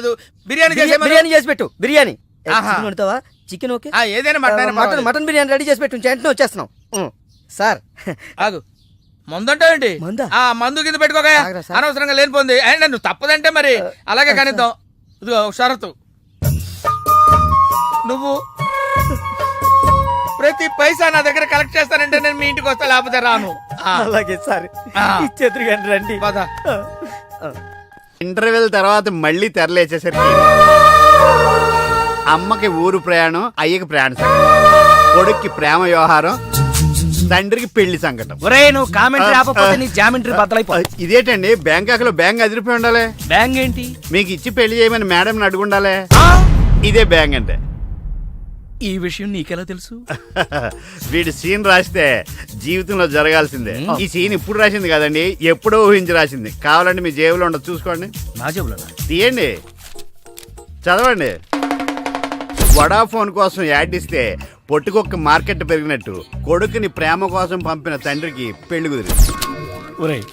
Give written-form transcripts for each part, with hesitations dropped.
లేదు. బిర్యానీ చేసి పెట్టు. బిర్యానీ వండుతావా? చికెన్ ఓకే, ఏదైనా మటన్ బిర్యానీ రెడీ చేసి పెట్టు. వెంటనే వచ్చేస్తున్నాం సార్. ఆగు, మందంటావేంటి? మందు కింద పెట్టుకోగా అనవసరంగా లేనిపోంది. నువ్వు తప్పదంటే మరి అలాగే కనిద్దాం. ఇదిగో షరతు, నువ్వు ప్రతి పైసా నా దగ్గర కలెక్ట్ చేస్తానంటే నేను మీ ఇంటికి వస్తా, లేకపోతే రాను. అలాగే సార్, ఇచ్చేద్దరు కానీ రండి. ఇంటర్వెల్ తర్వాత మళ్ళీ తెరలేచేసరికి అమ్మకి ఊరు ప్రయాణం, అయ్యకి ప్రయాణ సంకటం, కొడుక్కి ప్రేమ వ్యవహారం, తండ్రికి పెళ్లి సంకటం. నువ్వు కామెంటరీ ఆపకపోతే నీ జామెంట్రీ బద్దలైపో. ఇదేంటండి, బ్యాంకాక్ లో బ్యాంక్ అదిరిపోయి ఉండాలి. బ్యాంక్ ఏంటి? మీకు ఇచ్చి పెళ్లి చేయమని మేడం అడుగుండాలి. ఇదే బ్యాంక్ అంటే. ఈ విషయం నీకెలా తెలుసు? వీడి సీన్ రాస్తే జీవితంలో జరగాల్సిందే. ఈ సీన్ ఇప్పుడు రాసింది కదండి, ఎప్పుడో ఊహించి రాసింది. కావాలంటే మీ జేబులో ఉండదు, చూసుకోండి. నా జేబులో తీయండి, చదవండి. వడాఫోన్ కోసం యాడ్ ఇస్తే పొట్టుకొక్క మార్కెట్ పెరిగినట్టు కొడుకుని ప్రేమ కోసం పంపిన తండ్రికి పెళ్లి కుదిరింది.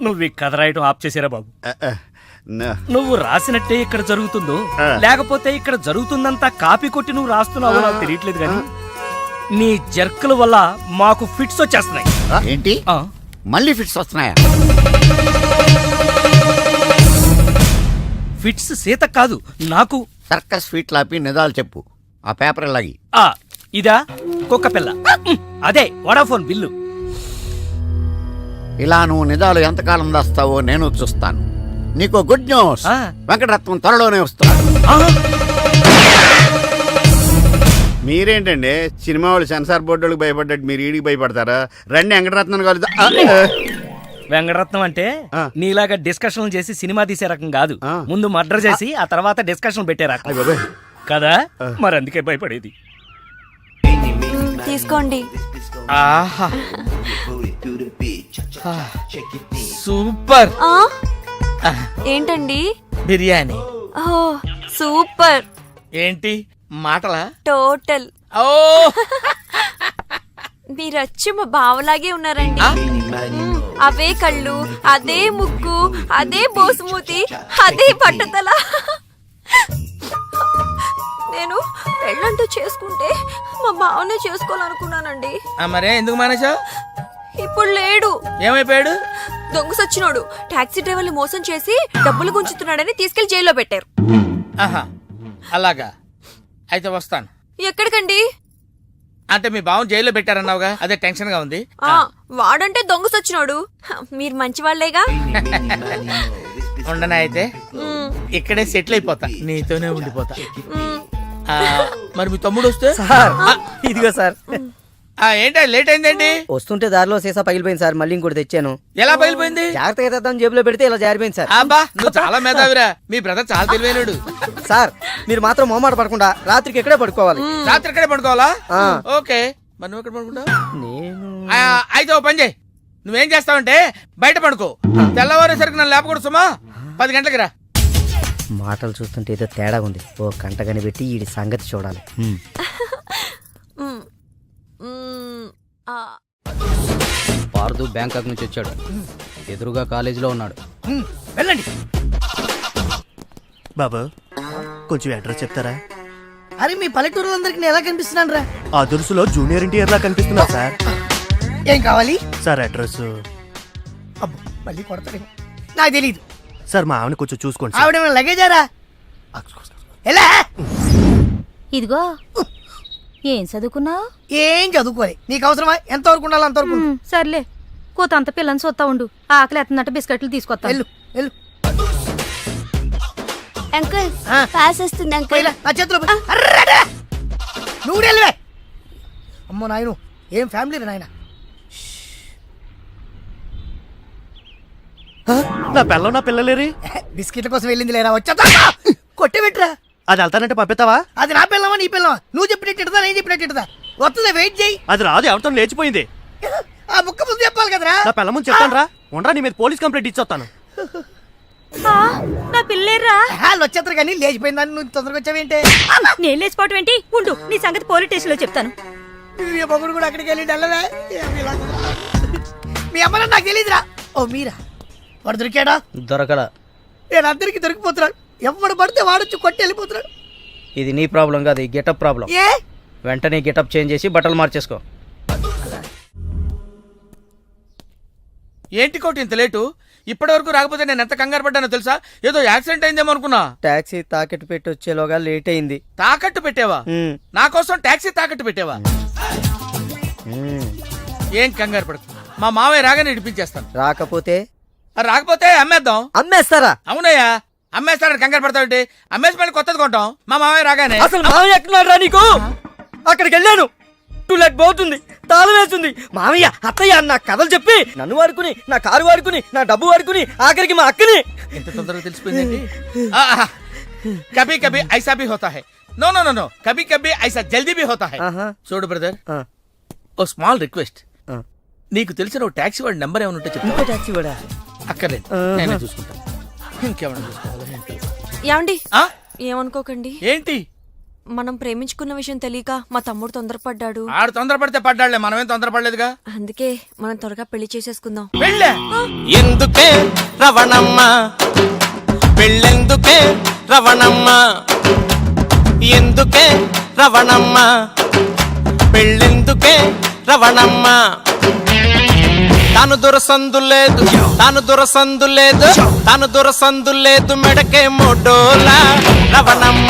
నువ్వు ఈ కథ రాయటం ఆప్ చేసారా బాబు? నువ్వు రాసినట్టే ఇక్కడ జరుగుతుందో, లేకపోతే ఇక్కడ జరుగుతుందంతా కాపీ కొట్టి నువ్వు రాస్తున్నావో నాకు తెలియట్లేదు కానీ నీ జర్కుల వల్ల మాకు ఫిట్స్ వచ్చేస్తున్నాయి. ఏంటి మళ్ళీ ఫిట్స్ వస్తున్నాయా? ఫిట్స్ సీత కాదు నాకు. సర్కస్ ఫీట్ లాపి నిజాలు చెప్పు. ఆ పేపర్ లాగి. ఇదా కుక్క పిల్ల, అదే వడాఫోన్ బిల్లు. ఇలా నువ్వు నిజాలు ఎంతకాలం దాస్తావో నేను చూస్తాను. నీకు గుడ్ న్యూస్, వెంకటరత్నం త్వరలోనే వస్తాడు. మీరేంటండి సినిమా వాళ్ళు సెన్సార్ బోర్డులకు భయపడ్డట్టు మీరు ఈడికి భయపడతారా? రండి వెంకటరత్నం కలుద్దాం. వెంకటరత్నం అంటే నీలాగా డిస్కషన్ చేసి సినిమా తీసే రకం కాదు. ముందు మర్డర్ చేసి ఆ తర్వాత డిస్కషన్ పెట్టే రకం కదా, మరి అందుకే భయపడేది. తీసుకోండి. సూపర్. ఏంటండి? బిర్యానీ. సూపర్. ఏంటి మాటలా? టోటల్. ఓ మీరచ్చి మా బావలాగే ఉన్నారండి. అవే కళ్ళు, అదే ముక్కు, అదే బోసుమూతి, అదే పట్టుదల. నేను పెళ్ళంటూ చేసుకుంటే మా బావనే చేసుకోవాలనుకున్నానండి. మరే ఎందుకు మానేశావు? ఇప్పుడు లేడు. ఏమైపోయాడు? దొంగ సచ్చినోడు టాక్సీ డ్రైవర్ని మోసం చేసి డబ్బులు గుంచుతున్నాడని తీసుకెళ్లి జైల్లో పెట్టారు. అలాగా, అయితే వస్తాను. ఎక్కడికండి? అంటే మీ బావ జైల్లో పెట్టారన్నావుగా, అదే టెన్షన్ గా ఉంది. వాడంటే దొంగ సచ్చినోడు, మీరు మంచి వాళ్లేగా. ఉండనా అయితే ఇక్కడే సెటిల్ అయిపోతా, నీతోనే ఉండిపోతా. మరి మీ తమ్ముడు వస్తే? ఇదిగో సార్. ఏంటా లేట్ అయిందేంటి? వస్తుంటే దారిలో సీసా పగిలిపోయింది సార్, మళ్ళీ ఇంకోటి తెచ్చాను. ఎలా పగిలిపోయింది? జాగ్రత్తగా తెద్దాం జేబులో పెడితే ఇలా జారిపోయింది సార్. అబ్బా, నువ్వు చాలా మేధావిరా. మీ బ్రదర్ చాలా తెలివైనడు. సార్ మీరు మాత్రం మొహమాట పడకుండా రాత్రికి ఎక్కడే పడుకోవాలి. రాత్రి ఎక్కడే పడుకోవాలా? ఓకే, మరి నువ్వు ఎక్కడ పడుకుంటావు? నేను అయితే ఓ పని చేయి, నువ్వేం చేస్తావంటే బయట పడుకో. తెల్లవారేసరికి నన్ను లేపకూడదు సుమా. 10 గంటలకి రా. మాటలు చూస్తుంటే ఏదో తేడా ఉంది. ఓ గంట కనిపెట్టి ఈ సంగతి చూడాలి. పార్దు బ్యాంకాక్ నుంచి వచ్చాడు. ఎదురుగా కాలేజీలో ఉన్నాడు. వెళ్ళండి. బాబు కొంచెం అడ్రస్ చెప్తారా? అరే మీ పల్లెటూరులందరికి నేను ఎలా కనిపిస్తున్నాను రా? ఆ దురుసులో జూనియర్ ఎన్టీఆర్ లా కనిపిస్తున్నా సార్. ఏం కావాలి సార్? అడ్రస్ మళ్ళీ కొడతారు, నాకు తెలీదు సార్. మా ఆవిడ కొంచెం చూసుకోండి. ఆవిడ లగేజారా? ఎలా? ఇదిగో ఏం చదువుకున్నావు? ఏం చదువుకోలే. నీకు అవసరమా? ఎంతవరకు ఉండాలి అంతవరకు. సర్లే, కోతంత పిల్లని చూస్తా ఉండు. ఆకలి ఎత్తున్నట్టు బిస్కెట్లు తీసుకొస్తా. అంకుల్ పాస్ వస్తుంది అంకుల్. నా చేతిలో నువ్వు వెళ్ళవే. అమ్మో నాయను, ఏం ఫ్యామిలీ రా నాయన. నా పిల్ల నా పిల్లలేరి బిస్కెట్ల కోసం వెళ్ళింది లేరా? వచ్చా కొట్టి పెట్టరా. అది వెళ్తానంటే పంపిస్తావా? అది నా పిల్లవా నీ పిల్లవా? నువ్వు చెప్పినట్టు నేను చెప్పినట్టు వస్తుందా? వెయిట్ చేయి. అది రాదు, ఎవరితో లేచిపోయింది. ఆ ముక్క ముందు చెప్పాలి కదరా. నా పిల్ల ముందు చెప్తాను రా. ఉండరా, నీ మీద పోలీస్ కంప్లైంట్ ఇచ్చొస్తాను. నా పిల్లేరా? వచ్చేస్తారు కానీ లేచిపోయిందని నువ్వు తొందరగా వచ్చావేంటే? నేను లేచిపోవటం ఏంటి? ఉండు, నీ సంగతి పోలీస్ స్టేషన్ లో చెప్తాను. మొగుడు కూడా అక్కడికి వెళ్ళి వెళ్ళవే. మీ అమ్మ నాకు తెలియదురా. ఓ మీరా? వాడు దొరికాడా? దొరకలా. నేను అందరికి దొరికిపోతున్నాడు. ఎవడు పడితే వాడొచ్చి కొట్టి వెళ్ళిపోతున్నాడు. ఇది నీ ప్రాబ్లం కాదు, ఈ గెటప్ ప్రాబ్లం. ఏ వెంటనే గెటప్ చేంజ్ చేసి బట్టలు మార్చేసుకో. ఏంటి కోటి ఇంత లేటు? ఇప్పటి వరకు రాకపోతే నేను ఎంత కంగారు పడ్డానో తెలుసా? ఏదో యాక్సిడెంట్ అయిందేమో అనుకున్నా. టాక్సీ తాకెట్టు పెట్టి వచ్చేలోగా లేట్ అయింది. తాకట్టు పెట్టావా? నా కోసం టాక్సీ తాకట్టు పెట్టావా? ఏం కంగారు పడకు, మా మావయ్య రాగానే ఇడిపించేస్తాను. రాకపోతే రాకపోతే అమ్మేద్దాం. అమ్మేస్తారా? అవునయ్యా, అమ్మేస్తాడని కంగారు పడతావుంటే అమ్మేసి మళ్ళీ కొత్తది కొంటాం మా మావయ్య రాగానే. అసలు మామయ్య ఎక్కడున్నారా నీకు? అక్కడికి వెళ్ళాను, టూలెట్ పోతుంది, తాళం వేస్తుంది. మామయ్య అత్తయ్య నా కథలు చెప్పి నన్ను వాడుకుని, నా కారు వాడుకుని, నా డబ్బు వాడుకుని, ఆఖరికి మా అక్కని. ఎంత తొందరగా తెలిసిపోయిందండి. కభీ కభీ ఐసా భీ హోతా హై. నో నో నో నో, కభీ కభీ ఐసా జల్దీ భీ హోతా హై. చూడు బ్రదర్, ఓ స్మాల్ రిక్వెస్ట్. నీకు తెలిసిన ఓ టాక్సీ వాడి నెంబర్ ఏమైనా ఉంటే చెప్తా. టాక్సీ వాడా? అక్కర్లేదు, నేనే చూసుకుంటాను. ఇంకేమైనా చూసుకోవాలో ఏంటో. ఏమండి ఆ? ఏమనుకోకండి, ఏంటి? మనం ప్రేమించుకున్న విషయం తెలియక మా తమ్ముడు తొందరపడ్డాడు. ఆడు తొందరపడితే పడ్డాడులే, మనమేం తొందరపడలేదుగా. అందుకే మనం త్వరగా పెళ్లి చేసేసుకుందాం. వెళ్ళే ఎందుకే రవణమ్మ పెళ్ళెందుకే రవణమ్మ ఎందుకే రవణమ్మ పెళ్ళెందుకే రవణమ్మ తాను దొరసందు లేదు తాను దొరసందు లేదు తాను దొరసందు లేదు మెడకే మోడోలా రవణమ్మ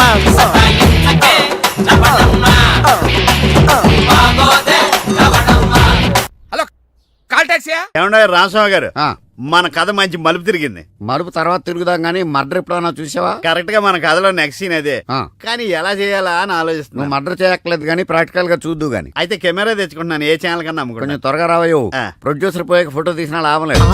హలో, కాల్ టాక్సీయా? ఏమన్నా రామస్వామి గారు, మన కథ మంచి మలుపు తిరిగింది. మలుపు తర్వాత తిరుగుదాం గానీ మర్డర్ ఎప్పుడన్నా చూసావా? కరెక్ట్ గా మన కథలో నెక్స్ట్ సీన్ అదే. ఆ. కానీ ఎలా చేయాలా అని నువ్వు ఆలోచిస్తున్నా. మర్డర్ చేయక్కలేదు గానీ ప్రాక్టికల్ గా చూద్దు గానీ. అయితే కెమెరా తెచ్చుకుంటున్నాను, ఏ ఛానల్ కన్నా అమ్ముకుంటా. కొంచెం త్వరగా రావయ్యో. ఆ. ప్రొడ్యూసర్ పోయాక ఫోటో తీసినా లాభం లేదు.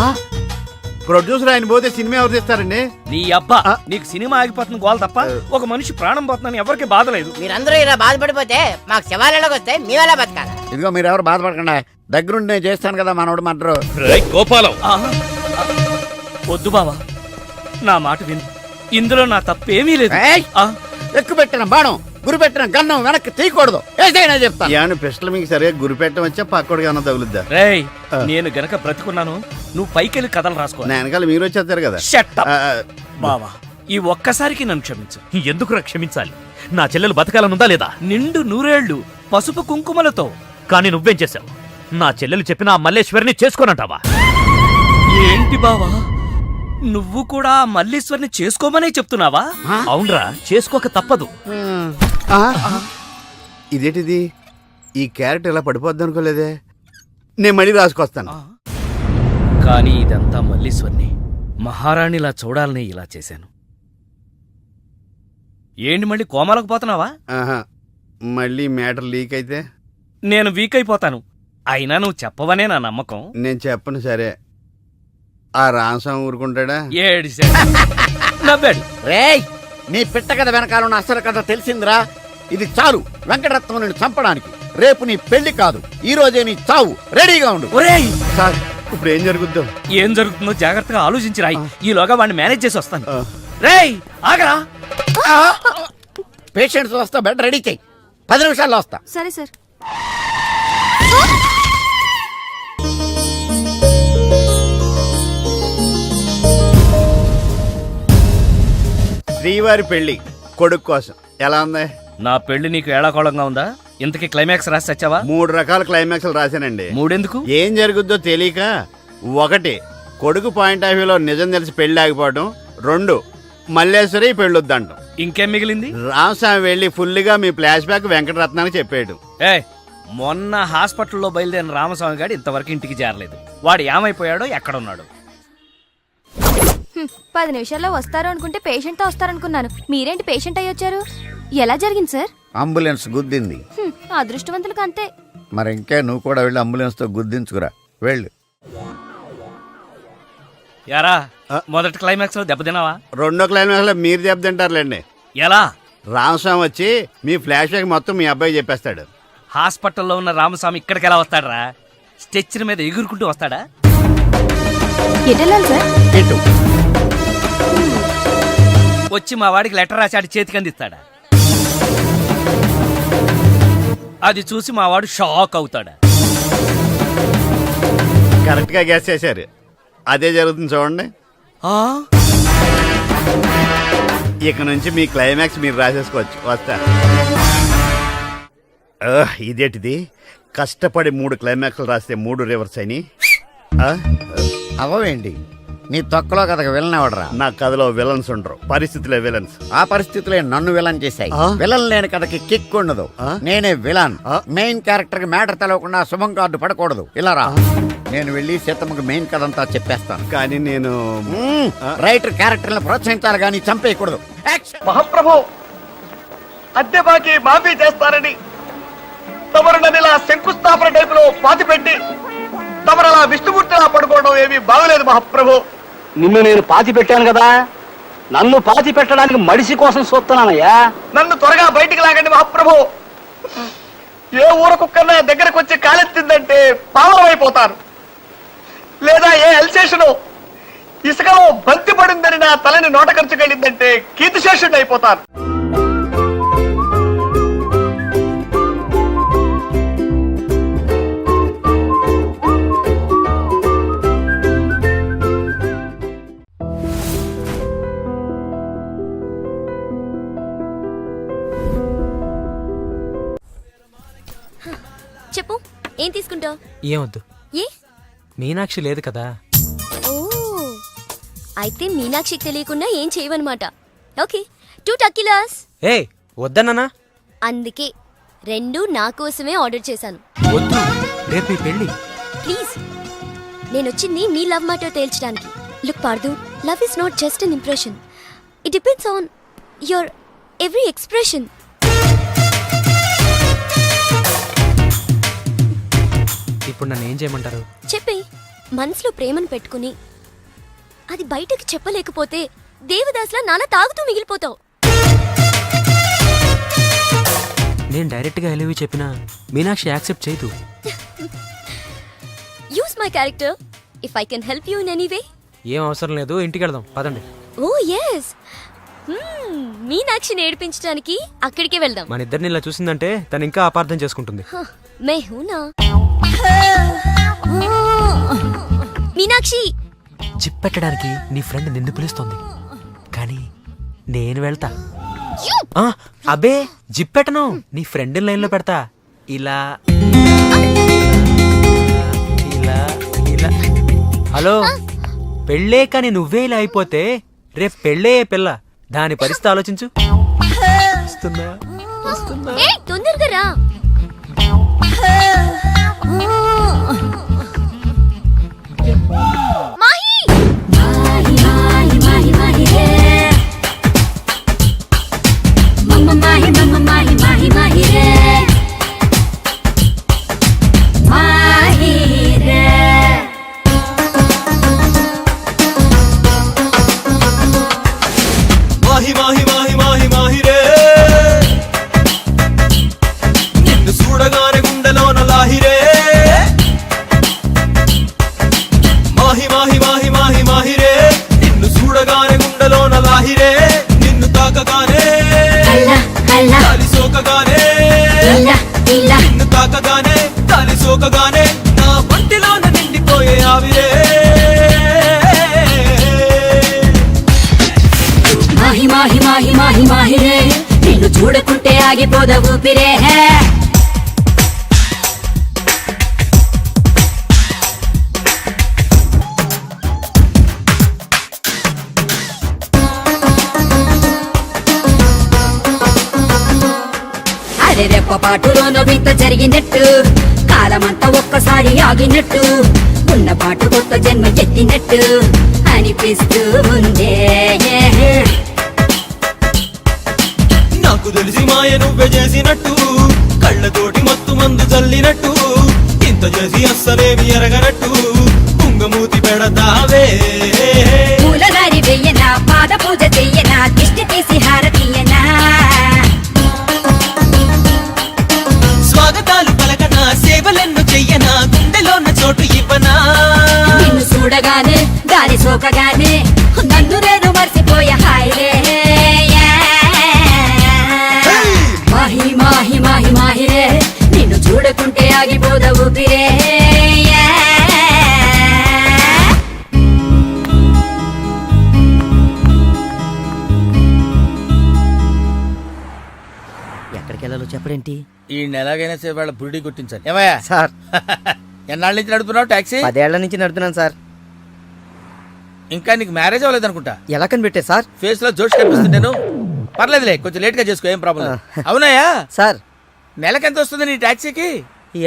ప్రొడ్యూసర్ ఆయన పోతే సినిమా ఎవరు తీస్తారండి? నీ అబ్బా, నీకు సినిమా ఆగిపోతుంది గోల తప్ప ఒక మనిషి ప్రాణం పోతుందని ఎవరికి బాధ లేదు. మీరందరూ ఇలా బాధపడిపోతే మాకు శవాలలోకి వస్తే మీ వల్ల బతకాలి. ఇదిగో మీరెవరు బాధపడకుండా, దగ్గరుండి నేను చేస్తాను కదా మనోడు మర్డర్. గోపాలం, వద్దు బావా, నా మాట విను, ఇందులో నా తప్పేమీ లేదు. ఎక్కువ పెట్టిన బాణం, గురి పెట్టిన గన్నం వెనక్కి తీయకూడదు. ఏదైనా చెప్తాను. ఏమన్నా పిస్టల్ మీకు సరిగా గురి పెట్టడం వచ్చా పక్కడికి ఏమన్నా తగులుద్దా? రేయ్, నేను గనక బ్రతికున్నాను, నువ్వు పైకెళ్ళి కథలు రాసుకో. నా వెనకాల మీరు వచ్చేస్తారు కదా. Shut up. ఆ, బావా, ఈ ఒక్కసారికి నన్ను క్షమించు. ఎందుకురా క్షమించాలి? నా చెల్లెలు బతకాలనుందా లేదా? నిండు నూరేళ్లు పసుపు కుంకుమలతో. కానీ నువ్వేం చేశావు? నా చెల్లెలు చెప్పిన ఆ మల్లేశ్వరిని చేసుకోనంటావా? ఏంటి బావా, నువ్వు కూడా మల్లీశ్వరిని చేసుకోమనే చెప్తున్నావా? అవునరా, చేసుకోక తప్పదు. ఇదేంటిది? ఈ క్యారెట్ ఇలా పడిపోద్ది అనుకోలేదే. నేను మళ్ళీ రాసుకొస్తాను. కానీ ఇదంతా మల్లీశ్వరిని మహారాణిలా చూడాలని ఇలా చేశాను. ఏంటి మళ్ళీ కోమాలకు పోతున్నావా? ఆహా, మళ్ళీ మ్యాటర్ లీక్ అయితే నేను వీక్ అయిపోతాను. అయినా నువ్వు చెప్పవనే నా నమ్మకం. నేను చెప్పను. సరే, ఆ రామస్వామి ఊరుకుంటాడా? ఏడిశాడు, నవ్వాడు. రేయ్, నీ పిట్ట కథ వెనకాల ఉన్న అసలు కథ తెలిసిందిరా. ఇది చాలు వెంకటరత్నం నిన్ను చంపడానికి. రేపు నీ పెళ్లి కాదు, ఈ రోజే నీ చావు. రెడీగా ఉండు. ఒరేయ్, సార్, ఇప్పుడు ఏం జరుగుద్దో? ఏం జరుగుతుందో జాగ్రత్తగా ఆలోచించి రాయి. ఈలోగా వాడిని మేనేజ్ చేసి వస్తాను. ఆ. రేయ్, ఆగరా. పేషెంట్స్ వస్తా, బెడ్ రెడీ చెయ్యి. 10 నిమిషాల్లో వస్తా. సరే సార్. శ్రీవారి పెళ్లి కొడుకు కోసం ఎలా ఉంది? నా పెళ్లి నీకు ఏడాకోళంగా ఉందా? ఇంతకీ క్లైమాక్స్ రాసి వచ్చావా? 3 రకాల క్లైమాక్స్లు రాశానండి. మూడెందుకు? ఏం జరుగుద్దో తెలియక. 1, కొడుకు పాయింట్ ఆఫ్ వ్యూలో నిజం తెలిసి పెళ్లి ఆగిపోవడం. 2, మల్లేశ్వరి పెళ్ళొద్దంటాం. ఇంకేం మిగిలింది? రామస్వామి వెళ్ళి ఫుల్గా మీ ఫ్లాష్ బ్యాక్ వెంకటరత్నానికి చెప్పేయడం. మొన్న హాస్పిటల్లో బయలుదేరిన రామస్వామి గారు ఇంతవరకు ఇంటికి చేరలేదు. వాడు ఏమైపోయాడో, ఎక్కడున్నాడు? 10 నిమిషాల్లో వస్తారు అనుకుంటే పేషెంట్ తో వస్తారనుకున్నాను. మీరేంటి పేషెంట్ అయ్యి వచ్చారు? ఎలా జరిగింది సార్? అంబులెన్స్ గుద్దింది. అదృష్టవంతులకు అంతే. మరి ఇంకే నువ్వు కూడా వెళ్ళి అంబులెన్స్ తో గుద్దించుకురా. వెళ్ళు. యారా, మొదటి క్లైమాక్స్ లో దెబ్బతిన్నావా? 2వ క్లైమాక్స్ లో మీరు దెబ్బతింటారులేండి. ఎలా? రామస్వామి వచ్చి మీ ఫ్లాష్ బ్యాక్ మొత్తం మీ అబ్బాయి చెప్పేస్తాడు. హాస్పిటల్లో ఉన్న రామస్వామి ఇక్కడికి ఎలా వస్తాడరా? స్ట్రెచ్చర్ మీద ఎగురుకుంటూ వస్తాడా? ఎటెళ్ళాలి సార్? ఇటు. వచ్చి మా వాడికి లెటర్ రాశాడు, చేతికి అందిస్తాడా? అది చూసి మా వాడు షాక్ అవుతాడా? కరెక్ట్ గా గ్యాస్ చేశారు. అదే జరుగుతుంది చూడండి. ఇక నుంచి మీ క్లైమాక్స్ మీరు రాసేసుకోవచ్చు. వస్తా. ఇదేంటిది, కష్టపడి 3 క్లైమాక్స్లు రాస్తే 3 రివర్స్ అని. అవవేంటి నీ తొక్కలో కథకు విలన్ ఎవడరా? నా కథలో విలన్స్ ఉండరు, పరిస్థితులే విలన్స్. ఆ పరిస్థితులే నన్ను విలన్ చేశాయి. విలన్ లేని కథకి కిక్ ఉండదు. నేనే విలన్. మెయిన్ క్యారెక్టర్ కి మ్యాటర్ తెలవకుండా శుభం కార్డు పడకూడదు. ఇలా రా, నేను వెళ్ళి సీతమ్మకి మెయిన్ కథ అంతా చెప్పేస్తాను. కానీ నేను రైటర్ క్యారెక్టర్ని ప్రోత్సహించాలి కానీ చంపేయకూడదు. మహాప్రభు, అద్దె బాకీ మాఫీ చేస్తారని తమరు నన్ను ఇలా శంకుస్థాపన టైపులో పాతి పెట్టి తమరు అలా విష్ణుమూర్తిలా పడుకోవడం ఏమీ బాగలేదు మహాప్రభు. నిన్ను నేను పాతి పెట్టాను కదా, నన్ను పాతి పెట్టడానికి మడిసి కోసం చూస్తున్నానయ్యా. నన్ను త్వరగా బయటికి లాగండి మహాప్రభు. ఏ ఊర కుక్కన్నా దగ్గరకు వచ్చి కాలెత్తిందంటే పావనం అయిపోతాను. లేదా ఏ ఎల్సేషను ఇసుకలో బంతి పడిందని నా తలని నోట ఖర్చుకెళ్ళిందంటే కీర్తిశేషుడిని అయిపోతాను. చెప్పు, ఏం తీసుకుంటావు? ఏమొద్దు, ఏ మీనాక్షి లేదు కదా. ఓ, అయితే మీనాక్షికి తెలియకుండా ఏం చేయవన్నమాట. ఓకే, 2 టకీలాస్. ఏ వద్దన్నా. అందుకే 2 నా కోసమే ఆర్డర్ చేశాను. వద్దు, రేపు మీ పెళ్ళి. ప్లీజ్, నేను వచ్చింది మీ లవ్ మ్యాటర్ తేల్చడానికి. లుక్ పార్దు, love is not just an impression. It depends on your every expression. ఇప్పుడు నన్ను ఏం చేయమంటారు? చెప్పి మనసులో ప్రేమను పెట్టుకుని అది బయటకు చెప్పలేకపోతే దేవదాస్లా నాలా తాగుతూ మిగిలిపోతావు. నేను డైరెక్ట్ గా ఎలివి చెప్పినా మీనాక్షి యాక్సెప్ట్ చేయదు. Use my character if I can help you in any way. ఏం అవసరం లేదు, ఇంటికి వెళ్దాం పదండి. ఓ ఎస్, మీనాక్షిని ఏడిపించడానికి అక్కడికే వెళ్దాం. మన ఇద్దరిని ఇలా చూసిందంటే తను ఇంకా అపార్థం చేసుకుంటుంది. మే హూనా మీనాక్షి. చిప్పెట్టడానికి నీ ఫ్రెండ్ నిన్ను పిలుస్తోంది, కానీ నేను వెళ్తా. అబే జిప్పెట్టను, నీ ఫ్రెండ్ లైన్ లో పెడతా. ఇలా ఇలా ఇలా. హలో, పెళ్ళే కానీ నువ్వే ఇలా అయిపోతే రేపు పెళ్ళే పిల్ల, దాని పరిస్థితి ఆలోచించు. తొందరగా రా. నిన్ను చూడగానే గుండెలోన లాహిరే. మాహి మాహి మాహి మాహి మాహిరే, నిన్ను చూడగానే గుండెలోన లాహిరే. నిన్ను తాకగానే గాలి సోకగానే, నిన్ను తాకగానే గాలి సోకగానే నా ఒంటిలోన నిండిపోయే ఆవిరే. మాహి మాహి మాహి మాహి మాహిరే, నిన్ను చూడకుంటే ఆగిపోద ఊపిరే. అరే రెప్ప పాటులోన వింత జరిగినట్టు, కాలమంతా ఒక్కసారి ఆగినట్టు, ఉన్న పాటు కొత్త జన్మ ఎత్తినట్టు అనిపిస్తూ ఉందే. నాకు తెలిసి మాయ నువ్వే చేసినట్టు, కళ్ళతోటి మత్తు మందు చల్లినట్టు, ఇంత చేసి అస్సలేమి ఎరగనట్టు కుంగమూతి పెడతావే. పూలదారి వెయ్యనా, పాద పూజ చెయ్యనా, దిష్టి తీసి హారతీయనా, స్వాగతాలు పలకనా, సేవలెన్ను చెయ్యనా, గుండెలోన చోటు ఇవ్వనా. నిన్ను చూడగానే గాలి సోకగానే నన్ను నేను మర్చిపోయా. హాయిరే మాహి మాహి మాహి మాహిరే, నిన్ను చూడకుంటే ఆగిపోద ఊపిరే. చెప్పడేంటి? ఈ ఎలాగైనా సరే వాళ్ళ బుడి కొట్టించాలి. ఏమయ్యా సార్ ఎన్నాళ్ళ నుంచి నడుపుతున్నావు టాక్సీ? 10 ఏళ్ల నుంచి నడుతున్నాను సార్. ఇంకా నీకు మ్యారేజ్ అవ్వలేదు అనుకుంటా. ఎలా కనిపెట్టే సార్? ఫేస్ లో జోష్ కనిపిస్తుంటాను. పర్లేదులే, కొంచెం లేట్ గా చేసుకో, ఏం ప్రాబ్లం. అవునాయా సార్ నెలకెంత వస్తుంది నీ టాక్సీకి?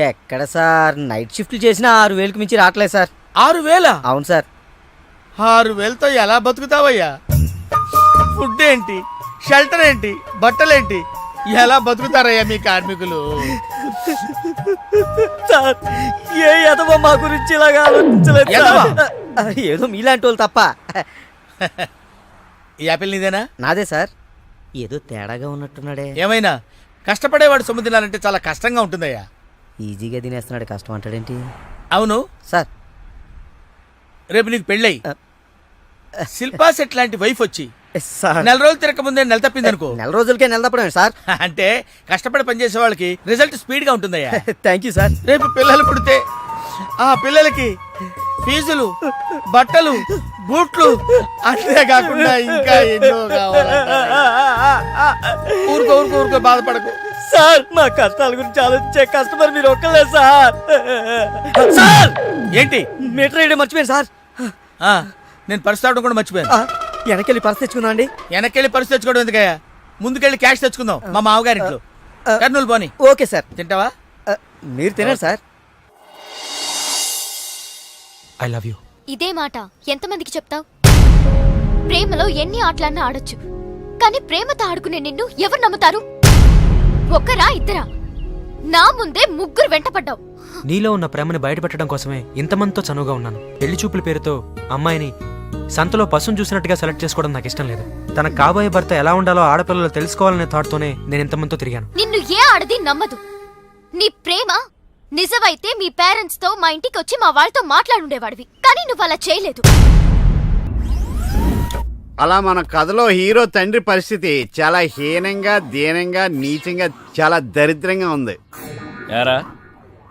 ఎక్కడ సార్, నైట్ షిఫ్ట్లు చేసినా 6,000కి మించి రావట్లేదు సార్. 6,000? అవును సార్. 6,000తో ఎలా బతుకుతావయ్యా? ఫుడ్ ఏంటి, షెల్టర్ ఏంటి, బట్టలేంటి, ఎలా బతుకుతారయ్యా మీ కార్మికులు? సార్ ఏ ఎదవ మా గురించి ఇలాగా ఆలోచించలేదు. ఏదో మీలాంటి వాళ్ళు తప్ప. ఈ యాపిల్ నీదేనా? నాదే సార్. ఏదో తేడాగా ఉన్నట్టున్నాడే. ఏమైనా కష్టపడేవాడు సొమ్ము తినాలంటే చాలా కష్టంగా ఉంటుందయ్యా. ఈజీగా తినేస్తున్నాడు, కష్టం అంటాడేంటి? అవును సార్, రేపు నీకు పెళ్ళయి శిల్పా సెట్ లాంటి వైఫ్ వచ్చి సార్ 4 రోజులు తిరగక ముందే నెల తప్పింది అనుకో. 4 రోజులకే నెల తప్పడం సార్? అంటే కష్టపడి పనిచేసే వాళ్ళకి రిజల్ట్ స్పీడ్ గా ఉంటుందయ్యా. Thank you sir. రేపు పిల్లలు పుడితే ఆ పిల్లలకి ఫీజులు, బట్టలు, బూట్లు, అంతేకాకుండా ఇంకా ఎన్నో కావాలి. ఊరుకో బాధపడకు సార్. మా కష్టాల గురించి ఆలోచించే కస్టమర్ మీరు ఒక్కలే సార్. సార్ ఏంటి? మీటర్ వేయడం మర్చిపోయాను సార్. నేను పర్సు తావడం కూడా మర్చిపోయాను. వెనకెళ్ళి పర్స్ తెచ్చుకుందాం అండి. వెనకెళ్ళి పర్సు తెచ్చుకోవడం ఎందుకయ్యా? ముందుకెళ్ళి క్యాష్ తెచ్చుకుందాం మా మామగారింట్లో. కర్నూలు పోనీ. Okay sir. తింటావా? మీరు తినారు సార్. I love you. ఇదే మాట ఎంతమందికి చెప్తావు? ప్రేమలో ఎన్ని ఆటలన్నా ఆడొచ్చు, కానీ ప్రేమతో ఆడుకునే నిన్ను ఎవరు నమ్ముతారు? ఒక్కరా ఇద్దరా? నా ముందే 3 వెంటపడ్డావు. నీలో ఉన్న ప్రేమని బయటపెట్టడం కోసమే ఇంతమందితో చనువుగా ఉన్నాను. పెళ్లి చూపుల పేరుతో అమ్మాయిని సంతలో పశువును చూసినట్టుగా సెలెక్ట్ చేసుకోవడం నాకు ఇష్టం లేదు. తన కాబోయే భర్త ఎలా ఉండాలో ఆడపిల్లలు తెలుసుకోవాలనే థాట్తోనే నేను ఇంతమందితో తిరిగాను. నిన్ను ఏ ఆడది నమ్మదు. నీ ప్రేమ నిజమైతే మీ పేరెంట్స్ తో మా ఇంటికి వచ్చి మా వాళ్ళతో మాట్లాడుండేవాడివి, కానీ నువ్వు అలా చేయలేదు. అలా మన కథలో హీరో తండ్రి పరిస్థితి చాలా హీనంగా, దీనంగా, నీచంగా, చాలా దరిద్రంగా ఉంది. యారా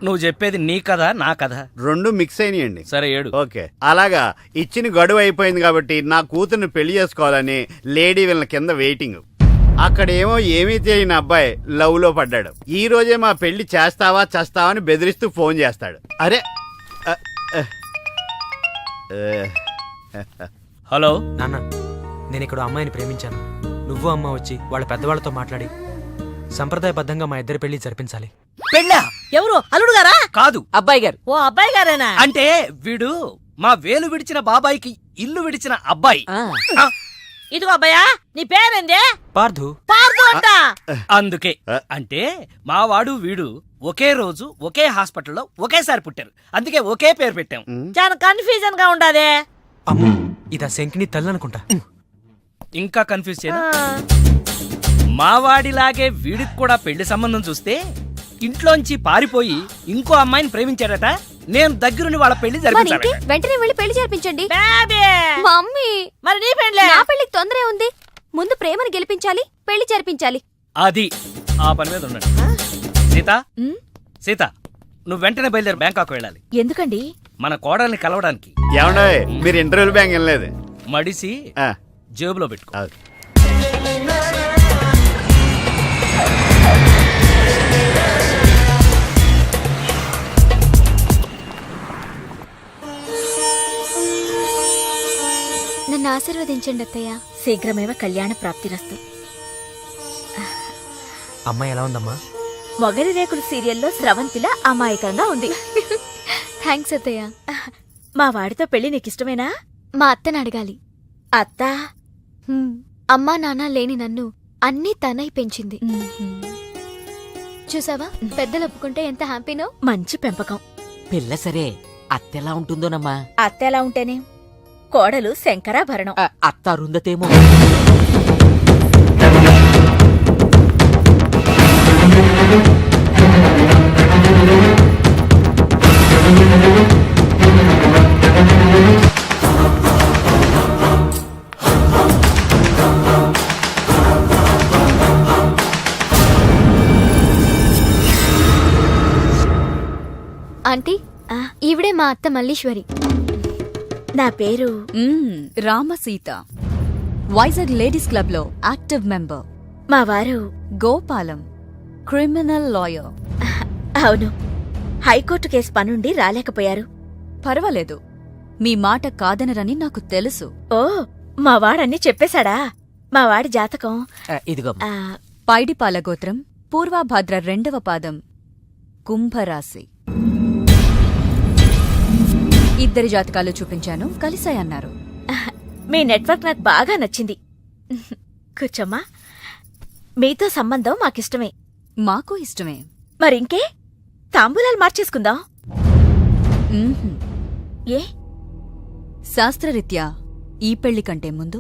నువ్వు చెప్పేది నీ కథ నా కథ? 2 మిక్స్ అయినాయండి. సరే ఏడు. ఓకే, అలాగా ఇచ్చిన గడువు అయిపోయింది కాబట్టి నా కూతుర్ని పెళ్లి చేసుకోవాలని లేడీ వీళ్ళ కింద వెయిటింగ్. అక్కడేమో ఏమీ తెలియని అబ్బాయి లవ్ లో పడ్డాడు. ఈ రోజే మా పెళ్లి చేస్తావా చేస్తావా అని బెదిరిస్తూ ఫోన్ చేస్తాడు. అరే హలో నాన్న, నేను ఇక్కడ అమ్మాయిని ప్రేమించాను. నువ్వు అమ్మ వచ్చి వాళ్ళ పెద్దవాళ్ళతో మాట్లాడి సంప్రదాయబద్ధంగా మా ఇద్దరి పెళ్లి జరిపించాలి. పెళ్ళా? ఎవరు? అల్లుడు గారా? కాదు, అబ్బాయి గారు. ఓ అబ్బాయి గారేనా? అంటే వీడు మా వేలు విడిచిన బాబాయికి ఇల్లు విడిచిన అబ్బాయి. ఇదిగో అబ్బాయా, నీ పేరేందే? పార్థు. పార్థు అంట. అందుకే అంటే మావాడు వీడు ఒకే రోజు ఒకే హాస్పిటల్లో ఒకేసారి పుట్టారు, అందుకే ఒకే పేరు పెట్టాం. చాలా కన్ఫ్యూజన్ గా ఉండాదే. అమ్మో, ఇదా శంకిని తల్లనుకుంటా. ఇంకా కన్ఫ్యూజ్ చేయను. మావాడిలాగే వీడికి కూడా పెళ్లి సంబంధం చూస్తే ఇంట్లోంచి పారిపోయి ఇంకో అమ్మాయిని ప్రేమించాడట. నేను దగ్గరుండి వాళ్ళ పెళ్లి జరిపించాను. వెంటనే వెళ్ళి పెళ్లి జరిపించండి. మమ్మీ, మరి నీ పెళ్లి? నా పెళ్లికి తొందరే ఉంది. ముందు ప్రేమను గెలిపించాలి, పెళ్లి జరిపించాలి. అది ఆ పని మీద ఉన్నాడు. సీత నువ్వు వెంటనే బయలుదేరి బ్యాంకాక్ వెళ్ళాలి. ఎందుకండి? మన కోడల్ని కలవడానికి. ఏమన్నా మీరు ఇంటర్వ్యూలు బ్యాంక్ వెళ్ళలేదు? మడిసి జేబులో పెట్టుకో. నన్ను ఆశీర్వదించండి అత్తయ్య. శీఘ్రమేవ కళ్యాణ ప్రాప్తిరస్తు. అమ్మాయి ఎలా ఉందమ్మా? మొగలి రేకుడు సీరియల్లో స్రవంతిలా అమాయకంగా ఉంది. థ్యాంక్స్ అత్తయ్య. మా వాడితో పెళ్లి నీకిష్టమేనా? మా అత్తని అడగాలి. అత్త అమ్మా నాన్న లేని నన్ను అన్నీ తనై పెంచింది. చూసావా, పెద్దలు ఒప్పుకుంటే ఎంత హ్యాపీనో. మంచి పెంపకం. పిల్ల సరే, అత్తెలా ఉంటుందోనమ్మా? అత్త ఎలా ఉంటేనే, కోడలు శంకరాభరణం. అత్త అరుందతేమో. ఆంటీ, ఈవిడే మా అత్త మల్లీశ్వరి. నా పేరు రామసీత. వైజాగ్ లేడీస్ క్లబ్ లో యాక్టివ్ మెంబర్. మా వారు గోపాలం, క్రిమినల్ లాయర్. అవును, హైకోర్టు కేసు పనుండి రాలేకపోయారు. పర్వాలేదు, మీ మాట కాదనరని నాకు తెలుసు. ఓ, మా వాడన్నీ చెప్పేశాడా? మా వాడి జాతకం ఇదిగో. పైడిపాల గోత్రం, పూర్వభాద్ర 2వ పాదం, కుంభరాశి. ఇద్దరి జాతకాలు చూపించాను, కలిసాయన్నారు. మీ నెట్వర్క్ నాకు బాగా నచ్చింది. కూర్చోమ్మా. మీతో సంబంధం మాకిష్టమే. మాకు ఇష్టమే. మరింకే, తాంబూలాలు మార్చేసుకుందాం. ఏ? శాస్త్రరీత్యా ఈ పెళ్లి కంటే ముందు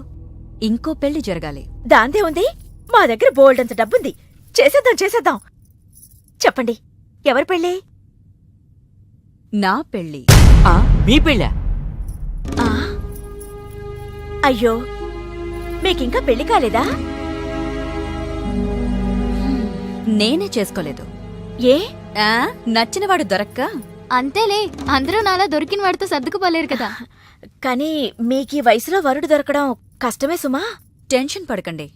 ఇంకో పెళ్లి జరగాలి. దాందే ఉంది, మా దగ్గర బోల్డంత డబ్బుంది. చేసేద్దాం. చెప్పండి, ఎవరి పెళ్ళి? నా పెళ్లి. మీ పెళ్ళా? అయ్యో, మీకింకా పెళ్లి కాలేదా? నేనే చేసుకోలేదు. ఏ? నచ్చినవాడు దొరక్క? అంతేలే, అందరూ నాలా దొరికిన వాడితో సర్దుకుపోలేరు కదా. కానీ మీకీ వయసులో వరుడు దొరకడం కష్టమే సుమా. టెన్షన్ పడకండి,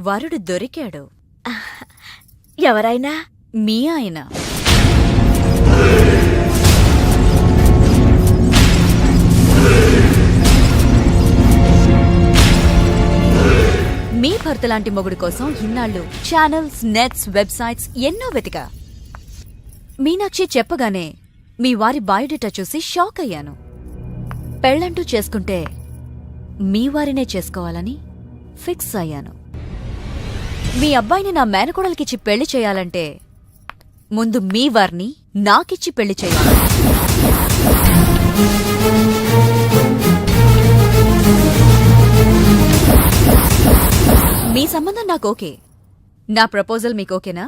వరుడు దొరికాడు. ఎవరైనా? మీ ఆయన. మీ భర్త లాంటి మొగుడు కోసం ఇన్నాళ్ళు ఛానల్స్, నెట్స్, వెబ్సైట్స్ ఎన్నో వెతికా. మీనాక్షి చెప్పగానే మీ వారి బయోడేటా చూసి షాక్ అయ్యాను. పెళ్ళంటూ చేసుకుంటే మీ వారినే చేసుకోవాలని ఫిక్స్ అయ్యాను. మీ అబ్బాయిని నా మేనకోడలికిచ్చి పెళ్లి చేయాలంటే ముందు మీ వారిని నాకిచ్చి పెళ్లి చేయాలి. మీ సంబంధం నాకు ఓకే. నా ప్రపోజల్ మీకు ఓకేనా?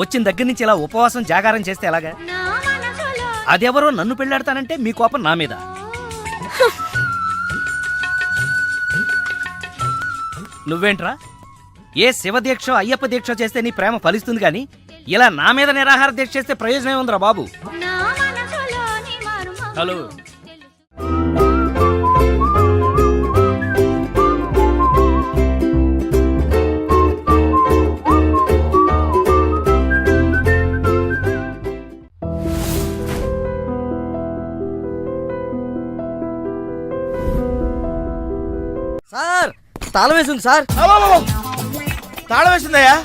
వచ్చిన దగ్గర నుంచి ఇలా ఉపవాసం జాగారం చేస్తే ఎలాగా? అదెవరో నన్ను పెళ్ళాడతానంటే మీ కోపం నా మీద. నువ్వేంట్రా, ఏ శివదీక్ష అయ్యప్ప దీక్ష చేస్తే నీ ప్రేమ ఫలిస్తుంది గాని ఇలా నా మీద నిరాహార దీక్ష చేస్తే ప్రయోజనం ఏముందిరా బాబు? హలో, సార్ తాళం వేసింది సార్. తాళం వేసిందయ్యా?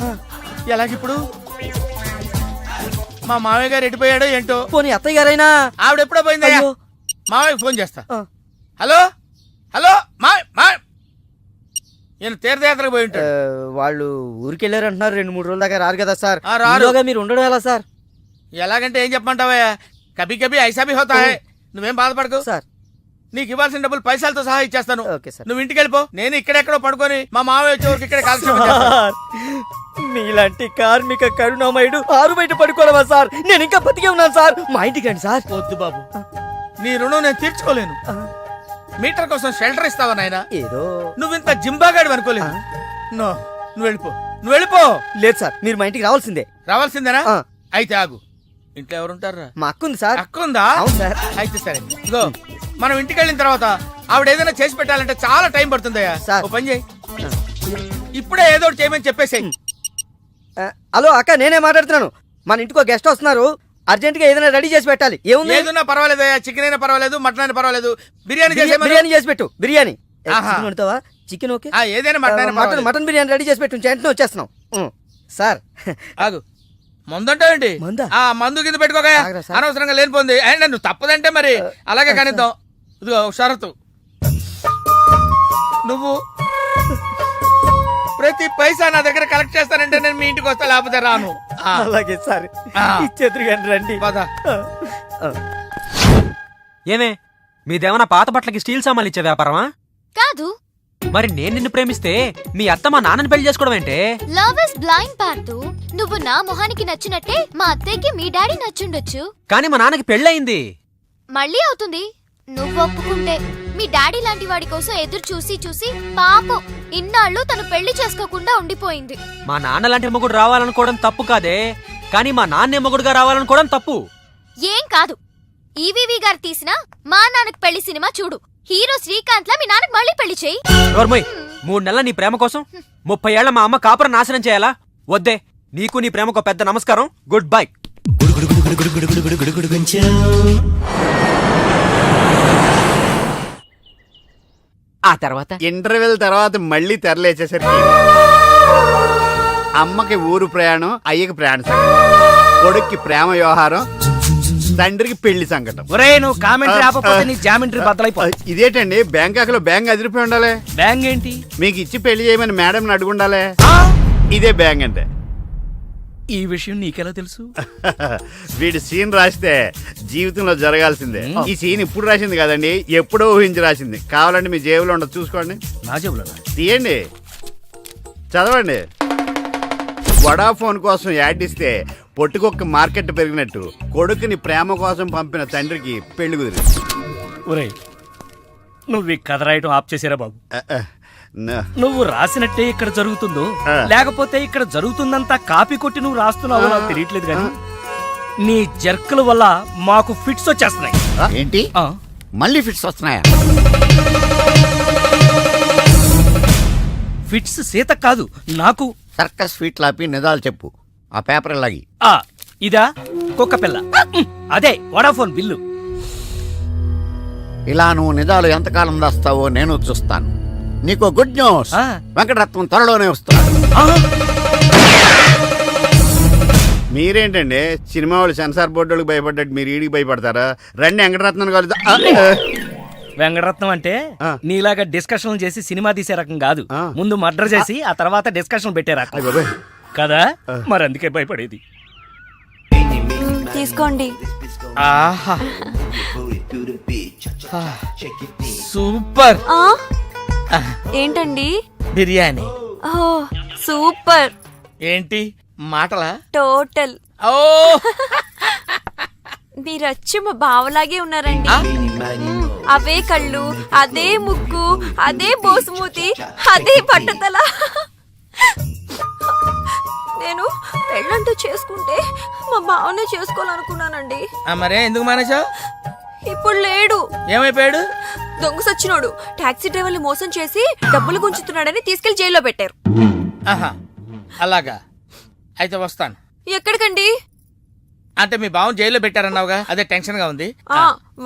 ఎలాగిప్పుడు? మా మామయ్య గారు ఎడిపోయాడో ఏంటో. పోనీ అత్తయ్య గారైనా? ఆవిడ ఎప్పుడో పోయిందయ్యా. మామయ్య ఫోన్ చేస్తా. హలో హలో, నేను తీర్థయాత్రకు పోయి ఉంటాడు. వాళ్ళు ఊరికెళ్ళారంటున్నారు. 2-3 రోజుల దాకా రారు కదా సార్. రారు. మీరు ఉండడం ఎలా సార్? ఎలాగంటే ఏం చెప్పమంటావయ్యా, కభీ కభీ ఐసా భీ హోతా హై. నువ్వేం బాధపడకు సార్. నీకు ఇవ్వాల్సిన డబ్బులు పైసలతో సహా ఇచ్చేస్తాను. Okay sir. నువ్వు ఇంటికి వెళ్ళిపో. నేను ఇక్కడెక్కడో పడుకొని మా మామయ్య వచ్చే వరకు ఇక్కడే కాల్క్షేపం చేస్తాను. మీలాంటి కార్మిక కరుణామయుడు ఆరు బయట పడుకోవడమా సార్? నేను ఇంకా బతికే ఉన్నాను సార్. మా ఇంటికి రండి సార్. వద్దు బాబు, నీ రుణం నేను తీర్చుకోలేను. మీటర్ కోసం షెల్టర్ ఇస్తావా నాయనా? ఏదో నువ్వింత జింబాగాడు అనుకోలేదు. నో, నువ్వు వెళ్ళిపో. లేదు సార్, మీరు మా ఇంటికి రావాల్సిందే. రావాల్సిందేనా? అయితే ఆగు. ఇంట్లో ఎవరుంటారా? మా అక్క ఉంది సార్. అక్క ఉందా? అవును సార్. అయితే సరే, ఇగో మనం ఇంటికి వెళ్ళిన తర్వాత ఆవిడ ఏదైనా చేసి పెట్టాలంటే చాలా టైం పడుతుందయ్యా. ఓ పని చేయి, ఇప్పుడే ఏదో ఒకటి చేయమని చెప్పేసేయ్. హలో అక్క, నేనే మాట్లాడుతున్నాను. మన ఇంటికి గెస్ట్ వస్తున్నారు. అర్జెంట్ గా ఏదైనా రెడీ చేసి పెట్టాలి. ఏముంది? ఏదైనా పర్వాలేదు, చికెన్ అయినా పర్వాలేదు, మటన్ అయినా పర్వాలేదు. బిర్యానీ చేసి పెట్టు. బిర్యానీ వండుతావా? Chicken okay. ఏదైనా మటన్ బిర్యానీ రెడీ చేసి పెట్టు. వెంటనే వచ్చేస్తున్నాం సార్. ఆగు, మందంటావేంటి? మందు కింద పెట్టుకోగా అనవసరంగా లేనిపోంది. అండ్ నువ్వు తప్పదంటే మరి అలాగే కనిద్దాం. ఇదిగో షరతు, నువ్వు ప్రతి పైసా నా దగ్గర కలెక్ట్ చేస్తానంటే నేను మీ ఇంటికి వస్తా, లేకపోతే రాను. అలాగే సార్, ఇచ్చేద్దరు కానీ రండి. ఏమే, మీదేమన్నా పాత బట్టలకి స్టీల్ సామాన్లు ఇచ్చే వ్యాపారమా? కాదు. మరి నేను నిన్ను ప్రేమిస్తే మీ అత్త మా నాన్నని పెళ్లి చేసుకోవడం ఏంటే? లవ్ ఇస్ బ్లైండ్ పార్తు. నువ్వు నా మొహానికి నచ్చినట్టే మా అత్తయ్యకి మీ డాడీ నచ్చుండొచ్చు. కానీ మా నాన్నకి పెళ్ళయింది. మళ్ళీ అవుతుంది నువ్వు ఒప్పుకుంటే. మీ డాడీ లాంటి వాడి కోసం ఎదురు చూసి చూసి పాపం ఇన్నాళ్ళు తను పెళ్లి చేసుకోకుండా ఉండిపోయింది. మా నాన్న లాంటి మొగుడు రావాలనుకోవడం తప్పు కాదే, కానీ మా నాన్నే మొగుడుగా రావాలనుకోవడం తప్పు. ఏం కాదు, ఈవీవి గారు తీసిన మా నాన్నకు పెళ్లి సినిమా చూడు. హీరో శ్రీకాంత్ లా మీ నాన్నకు మళ్ళీ పెళ్లి చేయి. నోర్మోయ్, 3 నెలల నీ ప్రేమ కోసం 30 ఏళ్ల మా అమ్మ కాపురం నాశనం చేయాలా? వద్దే, నీకు నీ ప్రేమకు పెద్ద నమస్కారం. Good bye. ఆ తర్వాత ఇంటర్వెల్ తర్వాత మళ్ళీ తెరలేచేసరికి అమ్మకి ఊరు ప్రయాణం, అయ్యకి ప్రయాణ సంకటం, కొడుక్కి ప్రేమ వ్యవహారం, తండ్రికి పెళ్లి సంకటం. ఒరే నువ్వు కామెంటరీ ఆపకపోతే నీ జామెంట్రీ బద్దలైపో. ఇదేటండి, బ్యాంకాక్ లో బ్యాంక్ అదిరిపోయి ఉండాలి. బ్యాంగ్ ఏంటి? మీకు ఇచ్చి పెళ్లి చేయమని మేడం అడుగుండాలి. ఇదే బ్యాంక్ అంటే. ఈ విషయం నీకెలా తెలుసు? వీడి సీన్ రాస్తే జీవితంలో జరగాల్సిందే. ఈ సీన్ ఇప్పుడు రాసింది కదండి, ఎప్పుడో ఊహించి రాసింది. కావాలంటే మీ జేబులో ఉండదు, చూసుకోండి. నా జేబులో తీయండి, చదవండి. వడాఫోన్ కోసం యాడ్ ఇస్తే పొట్టుకొక్క మార్కెట్ పెరిగినట్టు కొడుకుని ప్రేమ కోసం పంపిన తండ్రికి పెళ్లి కుదిరింది. ఒరే నువ్వు ఈ కథ రాయటం ఆప్ చేసారా బాబు? నువ్వు రాసినట్టే ఇక్కడ జరుగుతుందో లేకపోతే ఇక్కడ జరుగుతుందంతా కాపీ కొట్టి నువ్వు రాస్తున్నావో నాకు తెలియట్లేదు కానీ నీ జర్కుల వల్ల మాకు ఫిట్స్ వచ్చేస్తున్నాయి. ఏంటి మళ్ళీ ఫిట్స్ వస్తున్నాయా? ఫిట్స్ సీత కాదు నాకు. సర్కస్ ఫీట్ లాపి నిజాలు చెప్పు. ఆ పేపర్ లాగి. ఇదా కుక్క పిల్ల, అదే వడాఫోన్ బిల్లు. ఇలా నువ్వు నిజాలు ఎంతకాలం దాస్తావో నేను చూస్తాను. నీకు గుడ్ న్యూస్, వెంకటరత్నం త్వరలోనే వస్తున్నాడు. మీరేంటండి సినిమా వాళ్ళు సెన్సార్ బోర్డులకు భయపడ్డట్టు మీరు ఈడికి భయపడతారా? రండి వెంకటరత్నం కలుద్దాం. వెంకటరత్నం అంటే నీలాగా డిస్కషన్ చేసి సినిమా తీసే రకం కాదు. ముందు మర్డర్ చేసి ఆ తర్వాత డిస్కషన్ పెట్టే రకం కదా. మరి అందుకే భయపడేది. తీసుకోండి. ఆహా సూపర్. ఏంటండి? బిర్యానీ. ఓ సూపర్. ఏంటి మాటలా? టోటల్. ఓ మీరచ్చి మా బావలాగే ఉన్నారండి. అవే కళ్ళు, అదే ముక్కు, అదే బోసుమూతి, అదే పట్టుదల. నేను పెళ్ళంటూ చేసుకుంటే మా బావనే చేసుకోవాలనుకున్నానండి. మరే ఎందుకు మానేశావు? ఇప్పుడు లేడు. ఏమైపోయాడు? దొంగ సచ్చినోడు టాక్సీ డ్రైవర్ని మోసం చేసి డబ్బులు గుంచుతున్నాడని తీసుకెళ్లి జైల్లో పెట్టారు. ఆహా అలాగా, అయితే వస్తాను. ఎక్కడికండి? అంటే మీ బావని జైల్లో పెట్టారన్నావుగా, అదే టెన్షన్ గా ఉంది.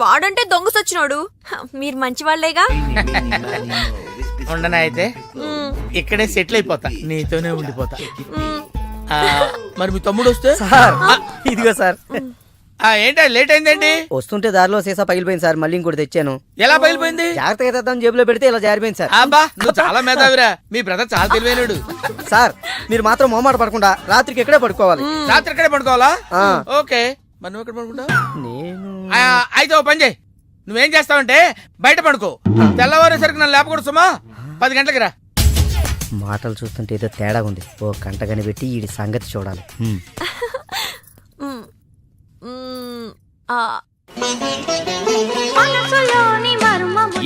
వాడంటే దొంగ సచ్చినోడు. మీరు మంచి వాళ్ళేగా. ఉండనా అయితే ఇక్కడే సెటిల్ అయిపోతా, నీతోనే ఉండిపోతా. మరి మీ తమ్ముడు వస్తే? ఇదిగో సార్. ఏంటా లేట్ అయిందండి? వస్తుంటే దారిలో సీసా పగిలిపోయింది సార్, మళ్ళీ ఇంకోటి తెచ్చాను. ఎలా పగిలిపోయింది? జాగ్రత్తగా తెద్దాం జేబులో పెడితే ఇలా జారిపోయింది సార్. అబ్బా నువ్వు చాలా మేధావిరా. మీ బ్రదర్ చాలా తెలివైనడు. సార్ మీరు మాత్రం మొహమాట పడకుండా రాత్రికి ఎక్కడే పడుకోవాలి. రాత్రి ఎక్కడే పడుకోవాలా? ఓకే, మరి నువ్వు ఎక్కడ పడుకుంటావు? నేను అయితే ఓ పని చేయి, నువ్వేం చేస్తావంటే బయట పడుకో. తెల్లవారేసరికి నన్ను లేపకూడదు సుమా. 10 గంటలకి రా. మాటలు చూస్తుంటే ఏదో తేడా ఉంది. ఓ గంట కనిపెట్టి ఈ సంగతి చూడాలి.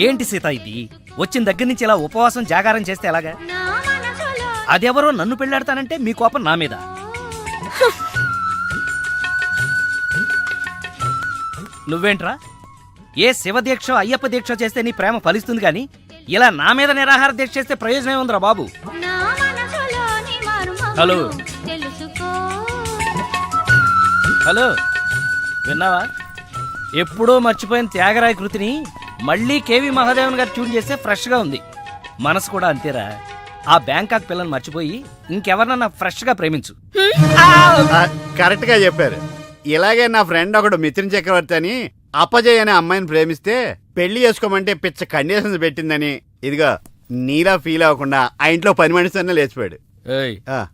ఏంటి సీత ఇది? వచ్చిన దగ్గర నుంచి ఇలా ఉపవాసం జాగారం చేస్తే ఎలాగా? అదెవరో నన్ను పెళ్ళాడతానంటే మీ కోపం నా మీద. నువ్వేంట్రా ఏ శివ దీక్ష అయ్యప్ప దీక్ష చేస్తే నీ ప్రేమ ఫలిస్తుంది గాని ఇలా నా మీద నిరాహార దీక్ష చేస్తే ప్రయోజనం ఏముందిరా బాబు? హలో హలో, విన్నావా? ఎప్పుడో మర్చిపోయిన త్యాగరాయ కృతిని మళ్ళీ కేవి మహాదేవన్ గారు ట్యూన్ చేస్తే ఫ్రెష్ గా ఉంది. మనసు కూడా అంతేరా. ఆ బ్యాంకాక్ పిల్లని మర్చిపోయి ఇంకెవరన్నా ఫ్రెష్ గా ప్రేమించు. కరెక్ట్ గా చెప్పారు. ఇలాగే నా ఫ్రెండ్ ఒకడు మిథున్ చక్రవర్తి అని అపజయ్ అనే అమ్మాయిని ప్రేమిస్తే పెళ్లి చేసుకోమంటే పిచ్చ కండిషన్స్ పెట్టిందని ఇదిగా నీలా ఫీల్ అవ్వకుండా ఆ ఇంట్లో పని మనిషి లేచిపోయాడు.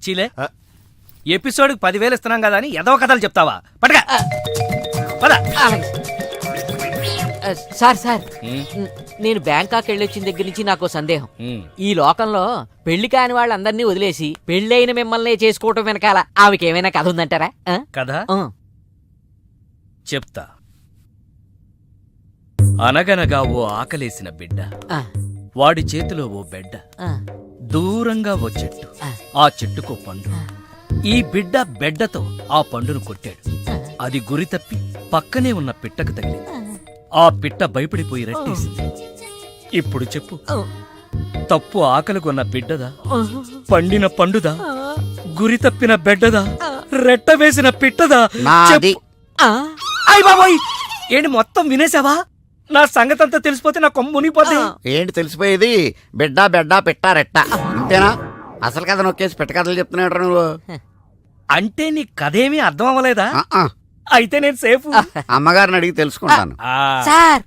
చీలే ఎపిసోడ్ 10,000 ఇస్తున్నాం కదా అని ఏదో కథలు చెప్తావా? పడగా సార్ సార్ నేను బ్యాంకాక్ వెళ్ళొచ్చిన దగ్గర నుంచి నాకు సందేహం. ఈ లోకంలో పెళ్లి కాని వాళ్ళందరినీ వదిలేసి పెళ్ళైన మిమ్మల్ని చేసుకోవటం వెనకాల ఆమెకేమైనా కథ ఉందంటారా? కథ చెప్తా. అనగనగా ఓ ఆకలేసిన బిడ్డ, వాడి చేతిలో ఓ బెడ్డ, దూరంగా ఓ చెట్టు, ఆ చెట్టుకో పండు, ఈ బిడ్డ బెడ్డతో ఆ పండును కొట్టాడు. అది గురి తప్పి పక్కనే ఉన్న పిట్టకు తగిలింది. ఆ పిట్ట భయపడిపోయి రెట్టేసింది. ఇప్పుడు చెప్పు, తప్పు ఆకలి కొన్న బిడ్డదా, పండిన పండుదా, గురి తప్పిన బెడ్డదా, రెట్ట వేసిన పిట్టదా? నాది. అయ్ బాబోయ్, ఏంటి మొత్తం వినేసావా? నా సంగతంతా తెలిసిపోతే నా కొమ్ము మునిగిపోద్ది. ఏంటి తెలిసిపోయేది? బిడ్డ బెడ్డ పెట్ట రెట్ట అంతేనా? అసలు కథ నొక్కేసి పెట్ట కథలు చెప్తున్నాడు నువ్వు. అంటే నీ కథేమీ అర్థం అవ్వలేదా? అయితే నేను సేఫ్. అమ్మగారిని అడిగి తెలుసుకుంటాను. సార్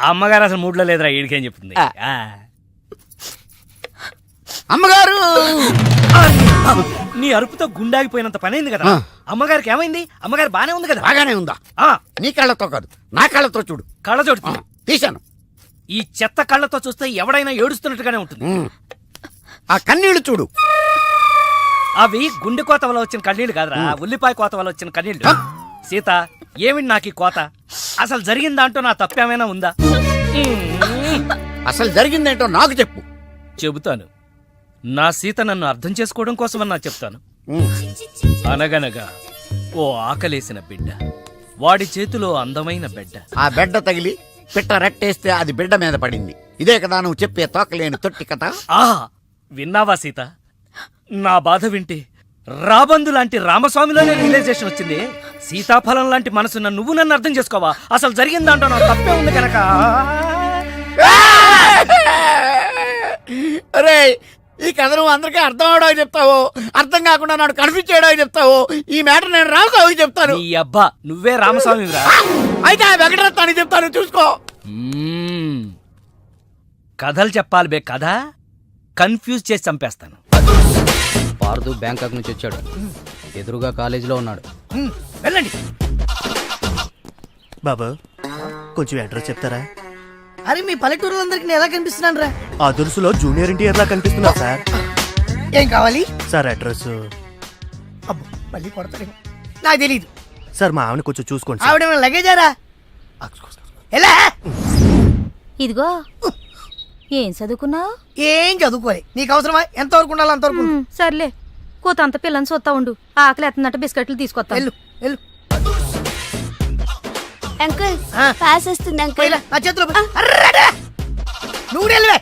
అమ్మగారు అసలు మూడ్లో లేదురా, ఈడికేం చెప్తుంది. అమ్మగారు, నీ అరుపుతో గుండాగిపోయినంత పనైంది కదా. అమ్మగారికి ఏమైంది? అమ్మగారు బానే ఉంది కదా? బాగానే ఉందా? నీ కళ్ళతో కాదు, నా కళ్ళతో చూడు. కళ్ళజోడు తీశాను. ఈ చెత్త కళ్ళతో చూస్తే ఎవడైనా ఏడుస్తున్నట్టుగానే ఉంటుంది. ఆ కన్నీళ్లు చూడు. అవి గుండె కోత వల్ల వచ్చిన కన్నీళ్లు కాదురా, ఉల్లిపాయ కోత వల్ల వచ్చిన కన్నీళ్లు. సీత, ఏమిటి నాకు ఈ కోత? అసలు జరిగిన దాంట్లో నా తప్పేమైనా ఉందా? అసలు జరిగిందేంటో నాకు చెప్పు. చెబుతాను. నా సీత నన్ను అర్థం చేసుకోవడం కోసమని నా చెప్తాను. అనగనగా ఓ ఆకలేసిన బిడ్డ, వాడి చేతిలో అందమైన బిడ్డ. ఆ బిడ్డ తగిలి పిట్ట రెట్టేస్తే అది బిడ్డ మీద పడింది. ఇదే కదా నువ్వు చెప్పే తోకలేని తొట్టి కథ? ఆహా, విన్నావా సీత? నా బాధ వింటే రాబందు లాంటి రామస్వామిలోనే రియలైజేషన్ వచ్చింది. సీతాఫలం లాంటి మనసున్న నువ్వు నన్ను అర్థం చేసుకోవా? అసలు జరిగిన దాంట్లో నా తప్పే ఉంది కనుక. అరే, ఈ కథ నువ్వు అందరికీ అర్థం అవడానికి చెప్తావు, అర్థం కాకుండా నాడు కన్ఫ్యూజ్ చేయడానికి చెప్తావు. ఈ మ్యాటర్ నేను రామస్వామికి చెప్తాను. ఈ అబ్బా, నువ్వే రామస్వామిరా. అయితే ఆ వెంకటరత్నానికి చెప్తాను, చూసుకో. కథలు చెప్పాలి బే, కథ కన్ఫ్యూజ్ చేసి చంపేస్తాను. పార్దు బ్యాంకాక్ నుంచి వచ్చాడు. ఎదురుగా కాలేజీలో ఉన్నాడు. వెళ్ళండి. బాబు, కొంచెం అడ్రస్ చెప్తారా? అరే, మీ పల్లెటూరులందరికీ నేను ఎలా కనిపిస్తున్నాను రా? ఆ దురుసులో జూనియర్ ఎన్టీఆర్ లా కనిపిస్తున్నా సార్. ఏం కావాలి సార్? అడ్రస్. అబ్బో, మళ్ళీ కొడతారేమో, నాకు తెలీదు సార్. మా ఆవిడ కొంచెం చూసుకోండి. ఆవిడేమైనా లగేజారా? ఎలా? ఇదిగో, ఏం చదువుకున్నావు? ఏం చదువుకోలే. నీకు అవసరమా? ఎంతవరకు ఉండాలి అంతవరకు. సర్లే, కూతంత పిల్లని చూస్తా ఉండు. ఆకలి ఎత్తున్నట్టు బిస్కెట్లు తీసుకొస్తా. వెళ్ళు వెళ్ళు. అంకుల్, పాస్ వస్తుంది అంకుల్. నా చేతిలో అర్రడా! నువ్వు వెళ్ళవే.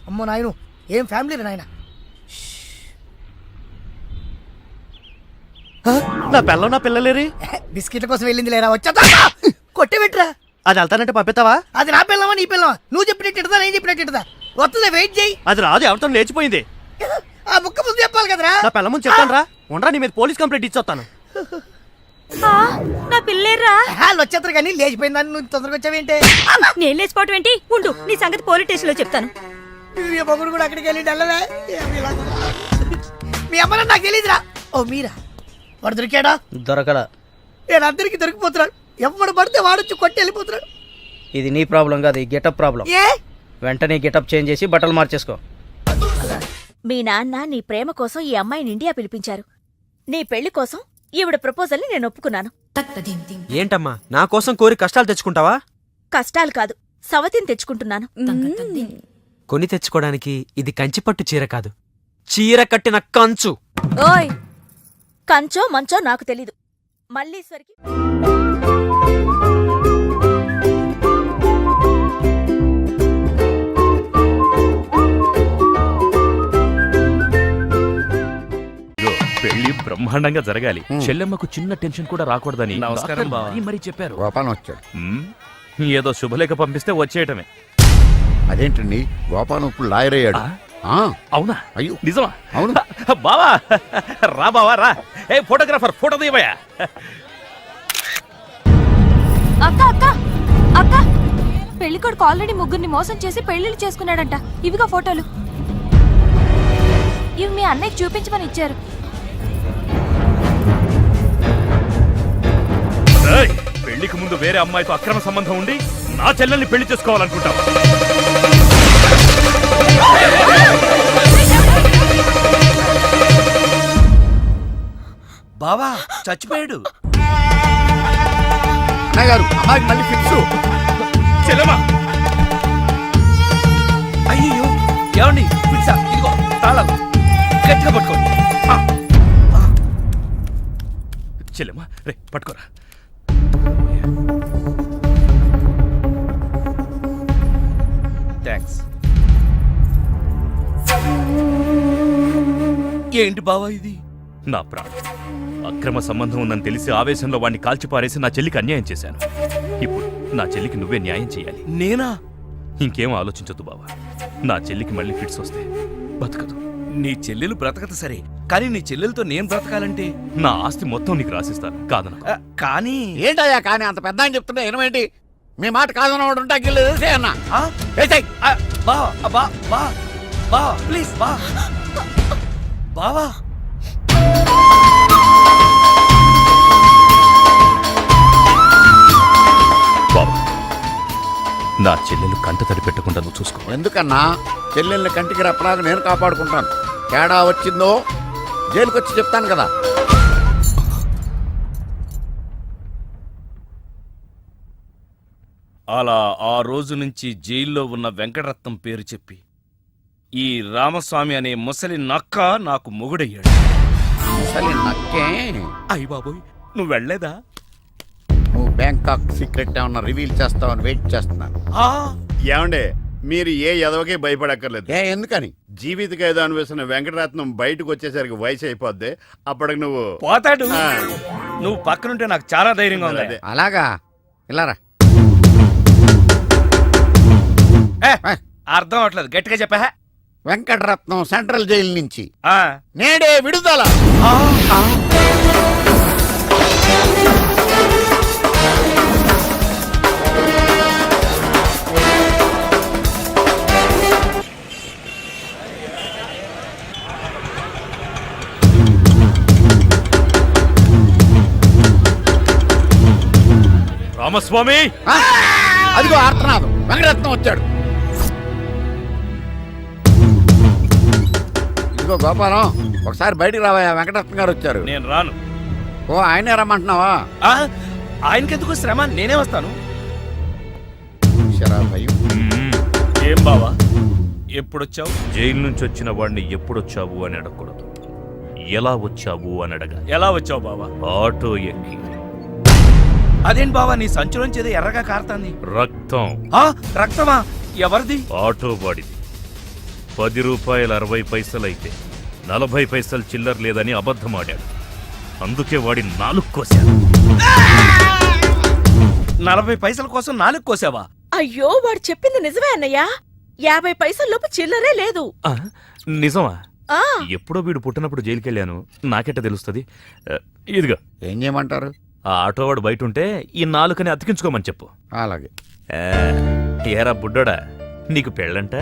అమ్మో నాయను, ఏం ఫ్యామిలీ నాయన. నా పిల్ల, నా పిల్లలేరి? బిస్కెట్ల కోసం వెళ్ళింది లేరా, వచ్చా కొట్టి పెట్టరా. అది వెళ్తానంటే పంపిస్తావా? అది నా పిల్లవా నీ పిల్లవా? నువ్వు చెప్పినట్టు నేను చెప్పినట్టు వస్తుందా? వెయిట్ చేయి. అది రాదు, ఎవరితో లేచిపోయింది. ఆ బుక్క ముందు చెప్పాలి కదరా. నా పిల్ల ముందు చెప్తాను రా. ఉండరా, నీ మీద పోలీస్ కంప్లైంట్ ఇచ్చొస్తాను. నా పిల్లేరా? వచ్చేస్తారు కానీ లేచిపోయిందని నువ్వు తొందరగా వచ్చావేంటే? నేను లేచిపోవటం ఏంటి? ఉండు, నీ సంగతి పోలీస్ స్టేషన్ లో చెప్తాను. మొగుడు కూడా అక్కడికి వెళ్ళి వెళ్ళవే. మీ అమ్మ నాకు తెలియదురా. ఓ మీరా? వాడు దొరికాడా? దొరకడా? నేను అందరికి దొరికిపోతున్నాడు. ఎవడు పడితే వాడొచ్చి కొట్టి వెళ్ళిపోతున్నాడు. ఇది నీ ప్రాబ్లం కాదు, ఈ గెటప్ ప్రాబ్లం. ఏ? వెంటనే గెటప్ చేంజ్ చేసి బట్టలు మార్చేసుకో. మీ నాన్న నీ ప్రేమ కోసం ఈ అమ్మాయిని ఇండియా పిలిపించారు. నీ పెళ్లి కోసం ఈవిడ ప్రపోజల్ని నేను ఒప్పుకున్నాను. ఏంటమ్మా, నా కోసం కోరి కష్టాలు తెచ్చుకుంటావా? కష్టాలు కాదు, సవతిని తెచ్చుకుంటున్నాను. కొని తెచ్చుకోవడానికి ఇది కంచిపట్టు చీర కాదు, చీర కట్టిన కంచు. ఓయ్, కంచో మంచో నాకు తెలీదు. మల్లీశ్వరికి పెళ్లి బ్రహ్మాండంగా జరగాలి. చెల్లెమ్మకు చిన్న టెన్షన్ కూడా రాకూడదని నమస్కారం బావ. మరీ చెప్పారు. గోపాలం వచ్చాడు. ఏదో శుభలేఖ పంపిస్తే వచ్చేయటమే. అదేంటండి, గోపాలం ఇప్పుడు లాయర్ అయ్యాడు. అవునా? అయ్యో, నిజమా? అవును. బావా రా, బావా రా. ఏ ఫోటోగ్రాఫర్, ఫోటో తీయబోయా. అక్క అక్క అక్క, పెళ్లికొడుకు ఆల్రెడీ ముగ్గురిని మోసం చేసి పెళ్లిళ్ళు చేసుకున్నాడంట. ఇవిగా ఫోటోలు. ఇవి మీ అన్నయ్యకి చూపించమని ఇచ్చారు. పెళ్లికి ముందు వేరే అమ్మాయితో అక్రమ సంబంధం ఉండి నా చెల్లెల్ని పెళ్లి చేసుకోవాలనుకుంటాం. బావా చచ్చిపోయాడు. అమ్మాయికి మళ్ళీ ఫిక్స్. చెల్లెమ్మా, అయ్యో, ఏమండి? ఇదిగో తాళాలు గట్టిగా పట్టుకోండి. పట్టుకోరా. థ్యాంక్స్. ఏంటి బావా ఇది? నా ప్రాణం. అక్రమ సంబంధం ఉందని తెలిసి ఆవేశంలో వాడిని కాల్చిపారేసి నా చెల్లికి అన్యాయం చేశాను. ఇప్పుడు నా చెల్లికి నువ్వే న్యాయం చేయాలి. నేనా? ఇంకేం ఆలోచించొద్దు బావా. నా చెల్లికి మళ్ళీ ఫిట్స్ వస్తే బతకదు. నీ చెల్లెలు బ్రతకదు సరే, కానీ నీ చెల్లెలతో నేను బ్రతకాలంటే నా ఆస్తి మొత్తం నీకు రాసిస్తాను. కాదన కానీ ఏంటయ్యా కానీ అంత పెద్ద అని చెప్తుంటే ఏమేంటి? మీ మాట కాదన్నవాడు ఉంటా అన్న బా ప్లీజ్ బా బావా. బావా, నా చెల్లెలు కంట తడి పెట్టకుండా నువ్వు చూసుకో. ఎందుకన్నా? చెల్లెల్ని కంటికి రెప్పలాగా నేను కాపాడుకుంటాను. తేడా వచ్చిందో జైలుకి వచ్చి చెప్తాను కదా. అలా ఆ రోజు నుంచి జైల్లో ఉన్న వెంకటరత్నం పేరు చెప్పి ఈ రామస్వామి అనే ముసలి నక్క నాకు మొగుడయ్యాడు. ముసలి నక్కే? అయ్య బాబోయ్, నువ్వు వెళ్ళలేదా? నువ్వు బ్యాంకాక్ సీక్రెట్ ఏమన్నా రివీల్ చేస్తావని వెయిట్ చేస్తున్నాను. ఏమండే, మీరు ఏ ఎదవకే భయపడక్కర్లేదు. ఎందుకని? జీవిత ఖైదు అనుభవిస్తున్న వెంకటరత్నం బయటకు వచ్చేసరికి వయసు అయిపోద్ది. అప్పటికి నువ్వు పోతాడు. నువ్వు పక్కనుంటే నాకు చాలా ధైర్యంగా ఉంది. అలాగా? ఇలారా. అర్థం అవట్లేదు, గట్టిగా చెప్పా. వెంకటరత్నం సెంట్రల్ జైలు నుంచి నేడే విడుదల. రామస్వామి, అదిగో ఆర్తనాదం. వెంకటరత్నం వచ్చాడు. ఇదిగో గోపాలం, ఒకసారి బయటికి రావా. వెంకటరత్నం గారు వచ్చారు. నేను రాను. ఓ, ఆయనే రమ్మంటున్నావా? ఆయనకెందుకు శ్రమ, నేనే వస్తాను. భయం. ఏం బావా, ఎప్పుడొచ్చావు? జైలు నుంచి వచ్చిన వాడిని ఎప్పుడొచ్చావు అని అడగకూడదు, ఎలా వచ్చావు అని అడగాలి. ఎలా వచ్చావు బావా? ఆటో ఎక్కి. అదేంటి బావా, నీ సంచులోంచి ఏదో ఎర్రగా కారుతాంది. రక్తం. రక్తమా? ఎవరిది? ఆటో వాడిది. 10 రూపాయలు 60 పైసలైతే 40 పైసలు చిల్లర లేదని అబద్ధమాడాడు. అందుకే వాడి 4 కోశాడు. 40 పైసల కోసం 4 కోసావా? అయ్యో, వాడు చెప్పింది నిజమే అన్నయ్యా. 50 పైసల్లోపు చిల్లరే లేదు. నిజమా? ఆ ఎప్పుడో వీడు పుట్టినప్పుడు జైలుకెళ్ళాను, నాకెట్ట తెలుస్తుంది? ఇదిగో. ఏం చేయమంటారు? ఆ ఆటోవాడు బయట ఉంటే ఈ 4 అతికించుకోమని చెప్పు. అలాగే. ఏరా బుడ్డోడా, నీకు పెళ్ళంట?